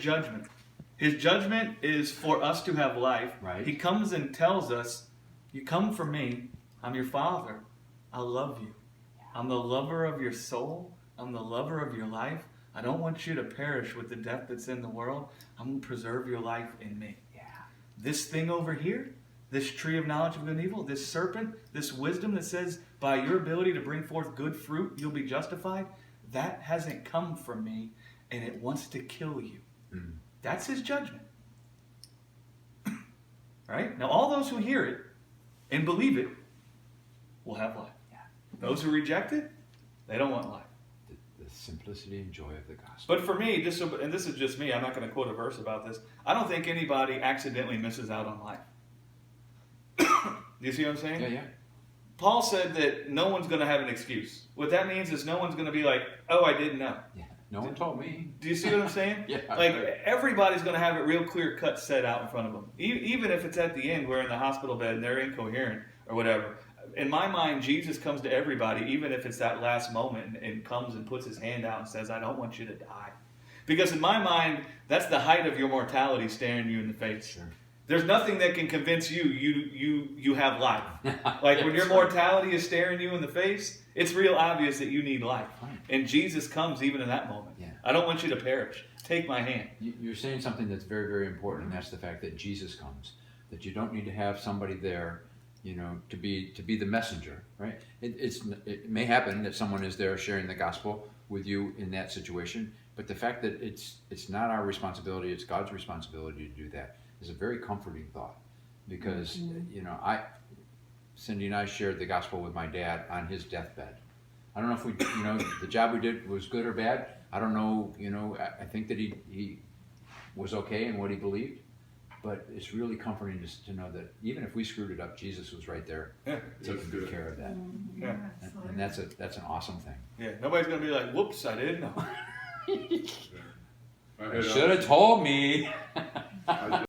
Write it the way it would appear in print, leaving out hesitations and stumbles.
judgment. His judgment is for us to have life. Right. He comes and tells us, you come from me, I'm your Father, I love you. I'm the lover of your soul, I'm the lover of your life. I don't want you to perish with the death that's in the world. I'm going to preserve your life in me. Yeah. This thing over here, this tree of knowledge of good and evil, this serpent, this wisdom that says by your ability to bring forth good fruit, you'll be justified, that hasn't come from me, and it wants to kill you. Mm. That's his judgment. Right? Now, all those who hear it and believe it will have life. Yeah. Those who reject it, they don't want life. The simplicity and joy of the gospel. But for me, and this is just me, I'm not going to quote a verse about this. I don't think anybody accidentally misses out on life. Do you see what I'm saying? Yeah, yeah. Paul said that no one's going to have an excuse. What that means is no one's going to be like, oh, I didn't know. Yeah. No one told me. Do you see what I'm saying? Yeah. Like, everybody's going to have it real clear cut set out in front of them. Even if it's at the end, we're in the hospital bed and they're incoherent or whatever. In my mind, Jesus comes to everybody, even if it's that last moment, and comes and puts his hand out and says, I don't want you to die. Because in my mind, that's the height of your mortality staring you in the face. Sure. There's nothing that can convince you have life. Like when your mortality is staring you in the face, it's real obvious that you need life. Right. And Jesus comes even in that moment. Yeah. I don't want you to perish. Take my hand. You're saying something that's very, very important, and that's the fact that Jesus comes. That you don't need to have somebody there, to be the messenger, right? It may happen that someone is there sharing the gospel with you in that situation, but the fact that it's not our responsibility, it's God's responsibility to do that is a very comforting thought, because Cindy and I shared the gospel with my dad on his deathbed. I don't know if we, the job we did was good or bad. I don't know, I think that he was okay in what he believed, but it's really comforting to know that even if we screwed it up, Jesus was right there Yeah. taking good care of that. Yeah. And that's an awesome thing. Yeah. Nobody's going to be like, whoops, I didn't know. Should have told me.